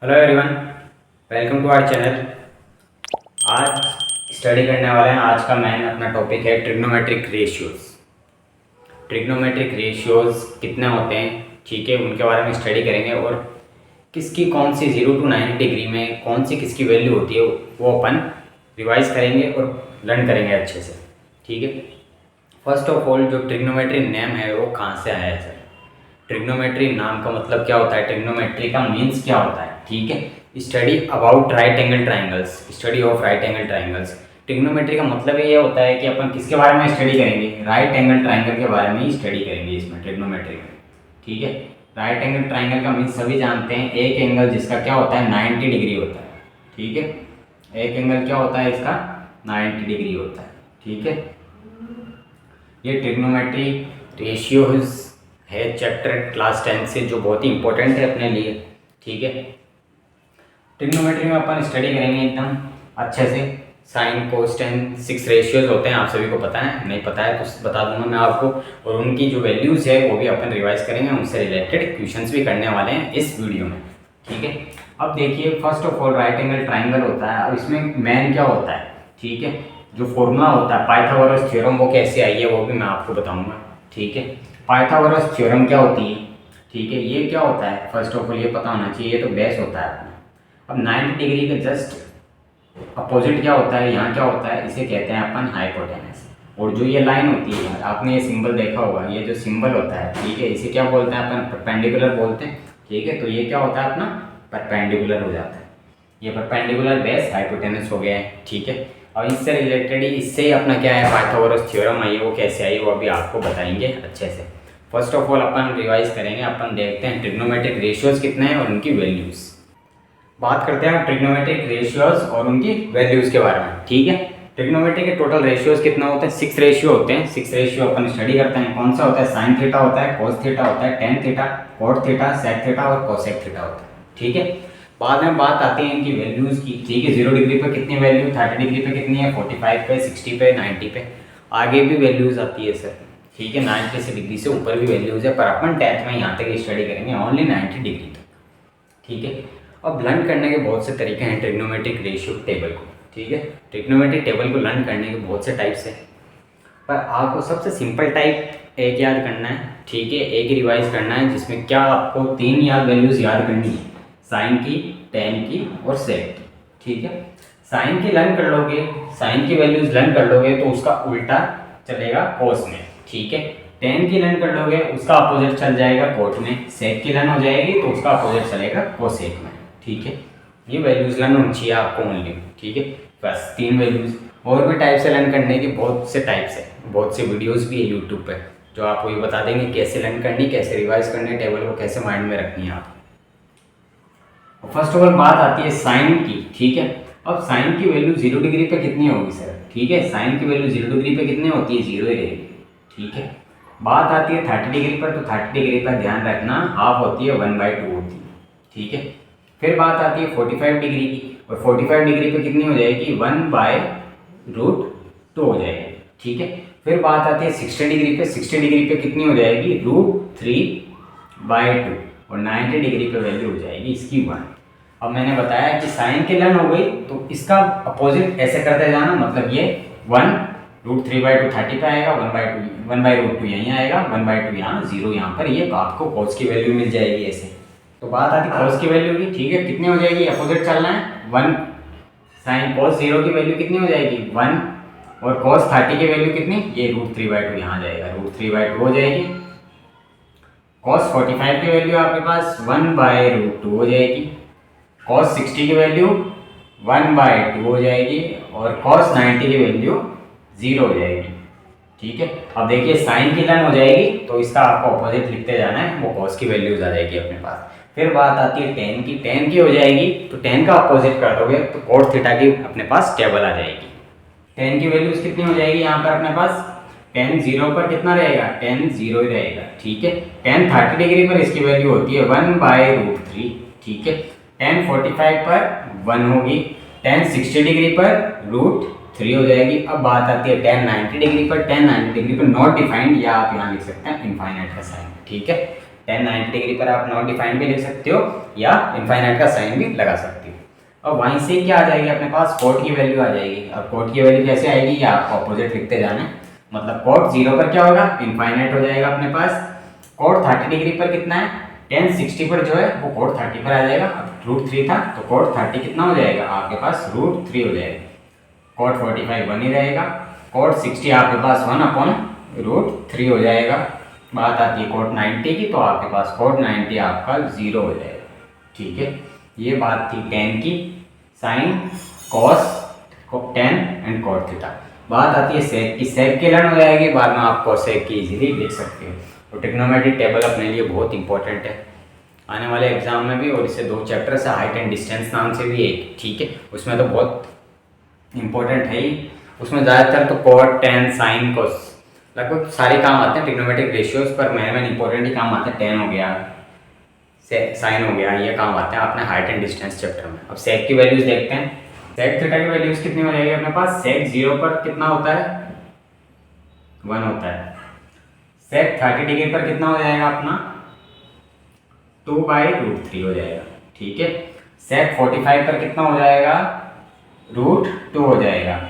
Hello everyone, welcome to our channel. आज study करने वाले हैं। आज का मेन अपना टॉपिक है ट्रिग्नोमेट्रिक रेशियोज। ट्रिग्नोमेट्रिक रेशियोज कितने होते हैं, ठीक है, उनके बारे में स्टडी करेंगे और किसकी कौन सी 0 to 90 डिग्री में कौन सी किसकी वैल्यू होती है वो अपन रिवाइज करेंगे और लर्न करेंगे अच्छे से, ठीक है। फर्स्ट ऑफ ऑल, जो ट्रिग्नोमेट्री नेम है वो कहाँ से आया है सर? ट्रिग्नोमेट्री नाम का मतलब क्या होता है, ट्रिग्नोमेट्री का मीन्स क्या होता है, ठीक है। Study about right angle triangles, study of right angle triangles. Trigonometry का मतलब ये होता है कि अपन किसके बारे में स्टडी करेंगे, राइट एंगल ट्राइंगल के बारे में ही स्टडी करेंगे इसमें ट्रिग्नोमेट्री में, ठीक है। राइट एंगल ट्राइंगल का मीन्स सभी जानते हैं, एक एंगल जिसका क्या होता है 90 डिग्री होता है, ठीक है। एक एंगल क्या होता है इसका 90 डिग्री होता है, ठीक है। ये ट्रिग्नोमेट्री रेशियोज है चैप्टर क्लास 10 से, जो बहुत ही इंपॉर्टेंट है अपने लिए, ठीक है। ट्रिग्नोमेट्री में अपन स्टडी करेंगे एकदम अच्छे से। साइन कोस्टेन 6 रेशियोज होते हैं, आप सभी को पता है, नहीं पता है तो बता दूंगा मैं आपको। और उनकी जो वैल्यूज़ है वो भी अपन रिवाइज करेंगे, उनसे रिलेटेड क्वेश्चंस भी करने वाले हैं इस वीडियो में, ठीक है। अब देखिए, first of all right angle triangle होता है। अब इसमें मेन क्या होता है, ठीक है, जो फॉर्मूला होता है पाइथागोरस थ्योरम, वो कैसे आई है वो भी मैं आपको बताऊँगा, ठीक है। पाइथागोरस थ्योरम क्या होती है, ठीक है, ये क्या होता है, फर्स्ट ऑफ ऑल ये पता होना चाहिए, ये तो बेस होता है अपना। अब 90 डिग्री के जस्ट अपोजिट क्या होता है, यहाँ क्या होता है, इसे कहते हैं अपन हाइपोटेनस। और जो ये लाइन होती है, आपने ये सिंबल देखा होगा, ये जो सिंबल होता है, ठीक है, इसे क्या बोलते हैं अपन, परपेंडिकुलर बोलते हैं, ठीक है। तो ये क्या होता है अपना परपेंडिकुलर हो जाता है, ये परपेंडिकुलर बेस हाइपोटेनस हो गया है, ठीक है। और इससे रिलेटेड ही, इससे ही अपना क्या है पाइथागोरस थ्योरम आई है, वो कैसे आई वो अभी आपको बताएंगे अच्छे से। First of all upon revise करेंगे, अपन देखते हैं ट्रिग्नोमेट्रिक रेशियोज कितने हैं और उनकी वैल्यूज़। बात करते हैं ट्रिग्नोमेट्रिक रेशियोज और उनकी वैल्यूज़ के बारे में, ठीक है। ट्रिग्नोमेट्री के टोटल रेशियोज कितना होते हैं, 6 रेशियो होते हैं। 6 रेशियो अपन स्टडी करते हैं। कौन सा होता है, साइन थीटा होता है, कोस थीटा होता है, tan theta, cot theta, sec theta और कोसेक थीटा होता है, ठीक है। बाद में बात आती है इनकी वैल्यूज़ की, ठीक है। 0 डिग्री पे कितनी वैल्यू, 30 डिग्री पे कितनी है, 45 पे, 60 पे, 90 पे, आगे भी वैल्यूज़ आती है सर, ठीक है। 90 से डिग्री से ऊपर भी वैल्यूज़ है, पर अपन 10th में यहाँ तक स्टडी करेंगे ओनली 90 डिग्री तक, ठीक है। अब लर्न करने के बहुत से तरीके हैं ट्रिग्नोमेट्रिक रेशियो टेबल को, ठीक है। ट्रिग्नोमेट्रिक टेबल को लर्न करने के बहुत से टाइप्स हैं, पर आपको सबसे सिंपल टाइप एक याद करना है, ठीक है, एक रिवाइज करना है, जिसमें क्या आपको 3 वैल्यूज़ याद करनी है, साइन की, टेन की और सेक की, ठीक है। साइन की लर्न कर लोगे, साइन की वैल्यूज़ लर्न कर लोगे तो उसका उल्टा चलेगा कोस में, ठीक है। टेन की लर्न कर लोगे, उसका अपोजिट चल जाएगा कोट में। सेक की लर्न हो जाएगी तो उसका अपोजिट चलेगा कोसेक में, ठीक है। ये वैल्यूज़ लर्न होनी चाहिए आपको ओनली, ठीक है। बस 3 वैल्यूज़। और भी टाइप से लर्न करने के बहुत से टाइप्स है, बहुत से वीडियोस भी है यूट्यूब पे, जो आपको ये बता देंगे कैसे लर्न करनी, कैसे रिवाइज करनी, टेबल को कैसे माइंड में रखनी है आप। फर्स्ट ऑफ ऑल बात आती है साइन की, ठीक है। अब साइन की वैल्यू 0 डिग्री पे कितनी होगी सर, ठीक है। साइन की वैल्यू 0 डिग्री पे कितनी होती है, 0 ही रहेगी, ठीक है। बात आती है 30 डिग्री पर, तो 30 डिग्री पर ध्यान रखना हाफ होती है, 1/2 होती है, ठीक है। फिर बात आती है 45 डिग्री की, और 45 डिग्री पे कितनी हो जाएगी, 1/√2 हो जाएगी, ठीक है। फिर बात आती है 60 डिग्री पे, 60 डिग्री पे कितनी हो जाएगी, √3/2, और 90 डिग्री पे वैल्यू हो जाएगी इसकी 1। अब मैंने बताया कि साइन की लर्न हो गई तो इसका अपोजिट ऐसे करते जाना, मतलब ये 1√3/2 30 पे आएगा, 1/√2 यहीं आएगा, 1/2 यहाँ, 0 यहाँ पर, ये आपको कॉस की वैल्यू मिल जाएगी ऐसे। तो बात आती है कॉस की वैल्यू की, ठीक है, कितनी हो जाएगी, अपोजिट चलना है 1। साइन कॉस 0 की वैल्यू कितनी हो जाएगी, 1, और कॉस 30 की वैल्यू कितनी, ये √3/2 यहाँ जाएगा, √3/2 हो जाएगी। कॉस 45 की वैल्यू आपके पास 1/√2 हो जाएगी। कॉस 60 की वैल्यू 1/2 हो जाएगी, और कॉस 90 की वैल्यू 0 हो जाएगी, ठीक है। अब देखिए साइन की लर्न हो जाएगी तो इसका आपको अपोजिट लिखते जाना है, वो कॉस की वैल्यूज आ जाएगी अपने पास। फिर बात आती है टेन की, टेन की हो जाएगी तो टेन का अपोजिट कर दोगे तो कोट थीटा की अपने पास टेबल आ जाएगी। टेन की वैल्यूज कितनी हो जाएगी यहाँ पर अपने पास, टेन 0 पर कितना रहेगा, टेन 0 ही रहेगा, ठीक है। टेन 30 डिग्री पर इसकी वैल्यू होती है 1/√3, ठीक है। टेन 45 पर 1 होगी, टेन 60 डिग्री पर √3 हो जाएगी। अब बात आती है टेन 90 डिग्री पर, टेन 90 डिग्री पर नॉट डिफाइंड, या आप यहाँ लिख सकते हैं इनफाइनाइट का साइन, ठीक है। टेन 90 डिग्री पर आप नॉट डिफाइंड भी लिख सकते हो या इनफाइनाइट का साइन भी लगा सकते हो। और वहीं से क्या आ जाएगी अपने पास, कोट की वैल्यू आ जाएगी। अब कोट की वैल्यू कैसे आएगी, या आपको अपोजिट लिखते जाना है। मतलब कोट 0 पर क्या होगा, इनफाइनाइट हो जाएगा अपने पास। कोट 30 डिग्री पर कितना है, टेन 60 पर जो है वो कोट 30 पर आ जाएगा। अब √3 था तो कोट 30 कितना हो जाएगा आपके पास, √3 हो जाएगा। कोट 45 1 ही रहेगा। कोट 60 आपके पास 1/√3 हो जाएगा। बात आती है कोट 90 की, तो आपके पास कोट 90 आपका 0 हो जाएगा। ठीक है, ये बात थी टेन की, sine cos tan and cot theta. बात आती है सेक की, सेक की लर्न हो जाएगी, बाद में आप कोसेक की इजीली लिख सकते हो। तो ट्रिग्नोमेट्रिक टेबल अपने लिए बहुत इंपॉर्टेंट है आने वाले एग्जाम में भी, और इससे 2 चैप्टर्स है, हाइट एंड डिस्टेंस नाम से भी एक। ठीक है, उसमें तो बहुत इंपॉर्टेंट है ही। उसमें ज़्यादातर तो कोट टेन साइन कोस लगभग सारे काम आते हैं ट्रिग्नोमेट्रिक रेशियोज पर। मेन इंपॉर्टेंट ही काम आते हैं, टेन हो गया, साइन हो गया, ये काम आते हैं अपने हाइट एंड डिस्टेंस चैप्टर में। अब सेक की वैल्यूज देखते हैं। सेक थीटा की वैल्यूज कितनी हो जाएगी अपने पास, सेक 0 पर कितना होता है, 1 होता है। सेक 30 डिग्री पर कितना हो जाएगा अपना, 2/√3 हो जाएगा। ठीक है, सेक 45 पर कितना हो जाएगा, √2 हो जाएगा।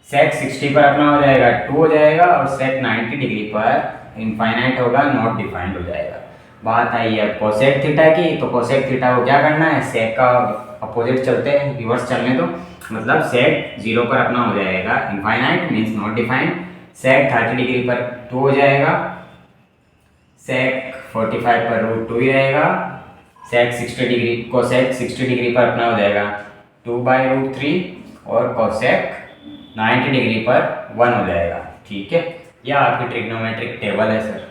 सेक 60 पर अपना हो जाएगा 2 हो जाएगा। और सेक 90 डिग्री पर इनफाइनाइट होगा, नॉट डिफाइंड हो जाएगा। बात आई है कोसेक थीटा की, तो कोसेक थीटा को क्या करना है, सेक का अपोजिट चलते हैं, रिवर्स चलने दो। मतलब सेक 0 पर अपना हो जाएगा infinite means not defined. Sec 30 degree पर 2 हो जाएगा। सेक 45 पर √2 ही रहेगा। सेक 60 डिग्री, कोसेक 60 डिग्री पर अपना हो जाएगा 2/√3 और कोसेक 90 डिग्री पर 1 हो जाएगा। ठीक है, यह आपकी ट्रिग्नोमेट्रिक टेबल है सर।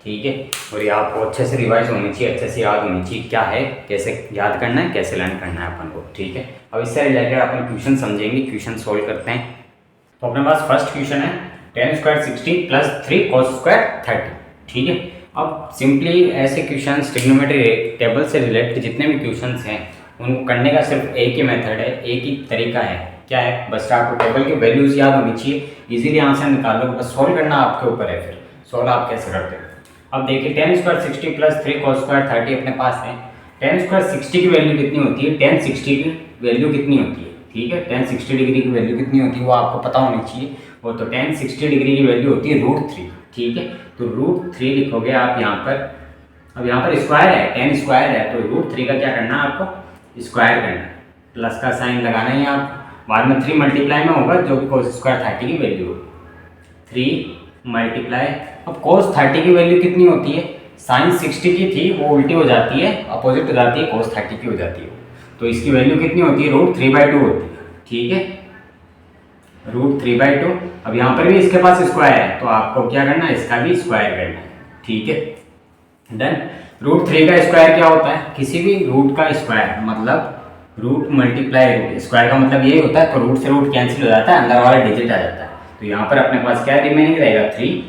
ठीक है, और ये आपको अच्छे से रिवाइज होनी चाहिए, अच्छे से याद होनी चाहिए क्या है, कैसे याद करना है, कैसे लर्न करना है अपन को। ठीक है, अब इससे रिलेटेड अपन क्वेश्चन समझेंगे, क्वेश्चन सोल्व करते हैं। तो अपने पास फर्स्ट क्वेश्चन है, टेन स्क्वायर 60 + 3 cos स्क्वायर 30। ठीक है, अब सिंपली ऐसे क्वेश्चन ट्रिग्नोमेट्री टेबल से रिलेटेड जितने भी क्वेश्चन हैं उनको करने का सिर्फ एक ही मेथड है, एक ही तरीका है। क्या है, बस आपको टेबल की वैल्यूज याद होनी चाहिए, इजीली आंसर निकालो, बस सोल्व करना आपके ऊपर है। फिर सोल्व आप कैसे करते हो। अब देखिए, टेन स्क्वायर 60 + 3 cos स्क्वायर 30 अपने पास है। टेन स्क्वायर 60 की वैल्यू कितनी होती है, टेन 60 की वैल्यू कितनी होती है। ठीक है, टेन 60 डिग्री की वैल्यू कितनी होती है वो आपको पता होनी चाहिए। वो तो टेन 60 डिग्री की वैल्यू होती है √3। ठीक है, तो √3 लिखोगे आप यहाँ पर। अब यहाँ पर स्क्वायर है, टेन स्क्वायर है, तो √3 का क्या करना है आपको, स्क्वायर करना है, प्लस का साइन लगाना ही आपको। बाद में 3 मल्टीप्लाई में होगा जो कि cos स्क्वायर 30 की वैल्यू हो, 3 मल्टीप्लाई। अब cos 30 की वैल्यू कितनी होती है, साइन 60 की थी वो उल्टी हो जाती है, अपोजिट हो जाती है, cos 30 की हो जाती है। तो इसकी वैल्यू कितनी होती है, √3/2 होती है। ठीक है, √3/2। अब यहाँ पर भी इसके पास स्क्वायर है, तो आपको क्या करना है, इसका भी स्क्वायर करना है। ठीक है, देन √3 का स्क्वायर क्या होता है, किसी भी रूट का स्क्वायर, मतलब रूट मल्टीप्लाई रूट, स्क्वायर का मतलब यही होता है। तो रूट से रूट कैंसिल हो जाता है, अंदर वाला डिजिट आ जाता है। तो यहाँ पर अपने पास क्या रिमेनिंग रहेगा, 3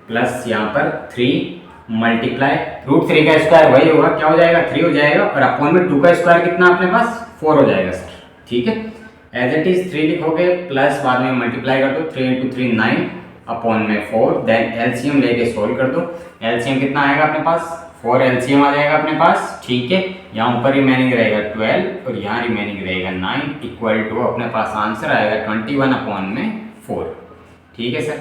प्लस यहाँ पर 3 मल्टीप्लाई √3 का स्क्वायर वही होगा, क्या हो जाएगा, 3 हो जाएगा। और अपॉन में 2 का स्क्वायर कितना अपने पास, 4 हो जाएगा सर। ठीक है, एज इट इज 3 लिखोगे, प्लस बाद में मल्टीप्लाई कर दो, 3 × 3 9 अपॉन में 4। देन एलसीएम लेके सोल्व कर दो। एलसीएम कितना आएगा अपने पास, 4 एलसीएम आ जाएगा अपने पास। ठीक है, यहाँ ऊपर रिमेनिंग रहेगा 12 और यहाँ रिमेनिंग रहेगा 9 इक्वल टू अपने पास आंसर आएगा 21/4। ठीक है सर,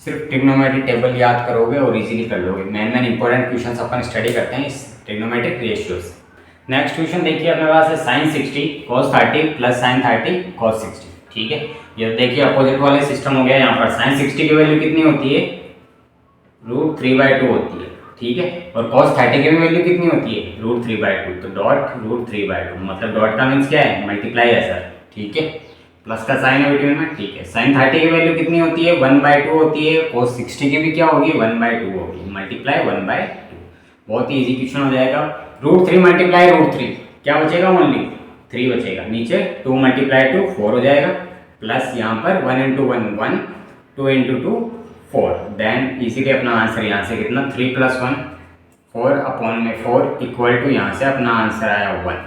सिर्फ ट्रिग्नोमेट्रिक टेबल याद करोगे और इजीली कर लोगे। मेन इंपॉर्टेंट क्वेश्चन अपन स्टडी करते हैं इस ट्रिग्नोमेट्रिक रेशियोज। नेक्स्ट क्वेश्चन देखिए अपने पास है, साइन 60 cos 30 + साइन 30 cos 60। ठीक है, ये देखिए अपोजिट वाले सिस्टम हो गया। यहाँ पर साइन 60 की वैल्यू कितनी होती है, √3/2 होती है। ठीक है, और cos 30 की वैल्यू कितनी होती है, √3/2। तो डॉट √3/2 मतलब डॉट का मीन्स क्या है, मल्टीप्लाई है सर। ठीक है, प्लस का साइन है बिटवीन में। ठीक है, साइन 30 की वैल्यू कितनी होती है, 1/2 होती है। cos 60 की भी क्या होगी, 1/2 होगी, मल्टीप्लाई 1/2। बहुत ही ईजी क्वेश्चन हो जाएगा। √3 मल्टीप्लाई √3 क्या बचेगा, ओनली 3 बचेगा। नीचे 2 × 2 4 हो जाएगा, प्लस यहाँ पर 1 × 1 1, 2 × 2 4। देन इसीलिए अपना आंसर यहाँ से कितना, 3 + 1 4 अपॉन में 4 इक्वल टू यहाँ से अपना आंसर आया 1।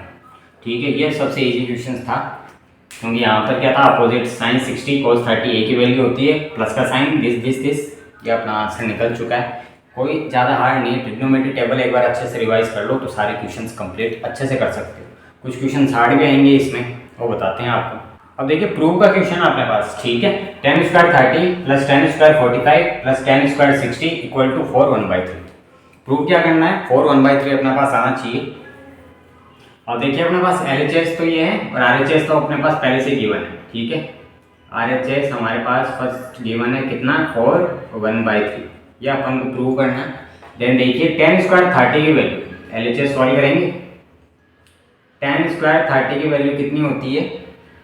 ठीक है, ये सबसे इजी क्वेश्चन था, क्योंकि यहाँ पर क्या था, अपोजिट साइन 60 cos 30 एक ही वैल्यू होती है, प्लस का साइन दिस, ये अपना आंसर निकल चुका है। कोई ज़्यादा हार्ड नहीं है। ट्रिग्नोमेट्री टेबल एक बार अच्छे से रिवाइज कर लो तो सारे क्वेश्चंस कंप्लीट अच्छे से कर सकते हो। कुछ क्वेश्चंस हार्ड भी आएंगे इसमें, वो बताते हैं आपको। अब देखिए प्रूव का क्वेश्चन अपने पास, ठीक है। 10 square 30 plus 10 square 45 plus 10 square 60 equal to 4 1/3। Prove क्या करना है, 4 1/3 अपने पास आना चाहिए। और देखिए अपने पास LHS तो ये है और RHS तो अपने पास पहले से गिवन है, ठीक है। RHS हमारे पास फर्स्ट गिवन है कितना, 4 1/3, ये अपन को प्रूव करना है। देन देखिए 10 स्क्वायर 30 की वैल्यू, LHS सॉल्व करेंगे। 10 स्क्वायर 30 की वैल्यू कितनी होती है,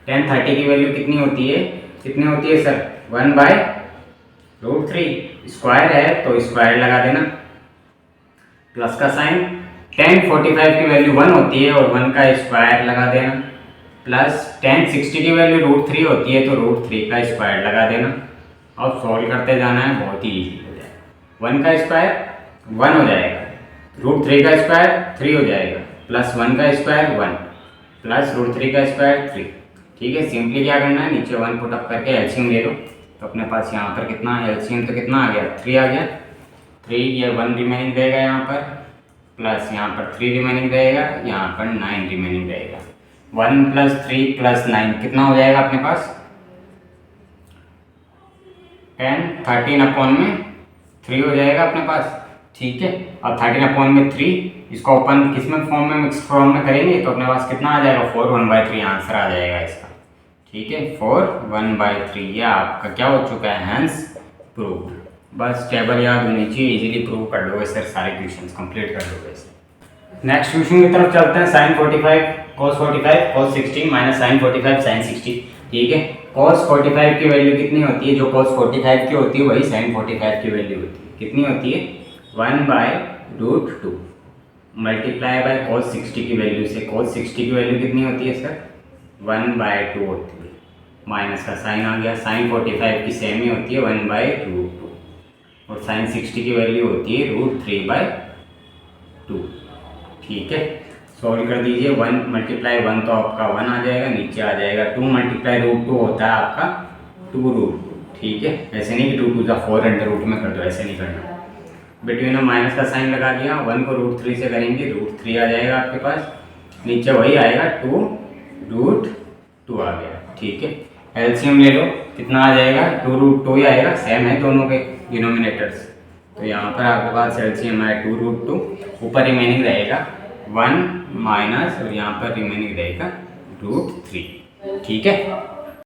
10 30 की वैल्यू कितनी होती है सर, 1/√3। स्क्वायर है तो स्क्वायर लगा देना, प्लस का साइन। 10 45 की वैल्यू 1 होती है और 1 का स्क्वायर लगा देना, प्लस 10 60 की वैल्यू √3 होती है तो √3 का स्क्वायर लगा देना। अब सॉल्व करते जाना है, बहुत ही ईजी हो जाएगा। 1 का स्क्वायर 1 हो जाएगा, √3 का स्क्वायर 3 हो जाएगा, प्लस 1 का स्क्वायर 1 प्लस √3 का स्क्वायर 3, ठीक है। सिंपली क्या करना है, नीचे 1 पुट अप करके एलसीएम ले लो। तो अपने पास यहाँ पर कितना एलसीएम तो कितना आ गया, 3 आ गया। 3 ये 1 रिमेनिंग रहेगा यहाँ पर, प्लस यहाँ पर 3 रिमेनिंग रहेगा, यहाँ पर 9 रिमेनिंग रहेगा। 1 + 3 + 9 कितना हो जाएगा अपने पास, 10 13/3 हो जाएगा अपने पास, ठीक है। अब 13/3 इसको अपन किस में फॉर्म में, मिक्स फॉर्म में करेंगे तो अपने पास कितना आ जाएगा, 4 1/3 आंसर आ जाएगा इसका, ठीक है। 4 1/3 ये आपका क्या हो चुका है, हैंस प्रूव्ड। बस टेबल याद होनी चाहिए, इजीली प्रूव कर लोगे सर, सारे क्वेश्चंस कंप्लीट कर लोगे सर। नेक्स्ट क्वेश्चन की तरफ चलते हैं। sin 45 cos 45 cos 60 minus sin 45 sin 60, ठीक है। cos 45 की वैल्यू कितनी होती है, जो cos 45 की होती है वही sin 45 की वैल्यू होती है। कितनी होती है, 1/√2 मल्टीप्लाई बाय cos 60 की वैल्यू से। cos 60 की वैल्यू कितनी होती है सर, 1/2 होती है, माइनस का साइन आ गया। sin 45 की सेम ही होती है 1/√2 और sin 60 की वैल्यू होती है √3/2, ठीक है। सॉल्व कर दीजिए, 1 × 1 तो आपका 1 आ जाएगा, नीचे आ जाएगा 2 × √2 होता है आपका 2√2, ठीक है। ऐसे नहीं कि 2 × 4 अंडर रूट में कर दो, ऐसे नहीं करना। बिटवीन में माइनस का साइन लगा दिया, 1 को √3 से करेंगे, √3 आ जाएगा आपके पास, नीचे वही आएगा 2√2 आ गया, ठीक है। एलसीएम ले लो, कितना आ जाएगा, 2√2 ही आएगा, सेम है दोनों के डिनोमिनेटर्स। तो यहाँ पर आपके पास एलसीएम है 2√2, ऊपर रिमेनिंग रहेगा 1 माइनस और यहाँ पर रिमेनिंग रहेगा √3, ठीक है।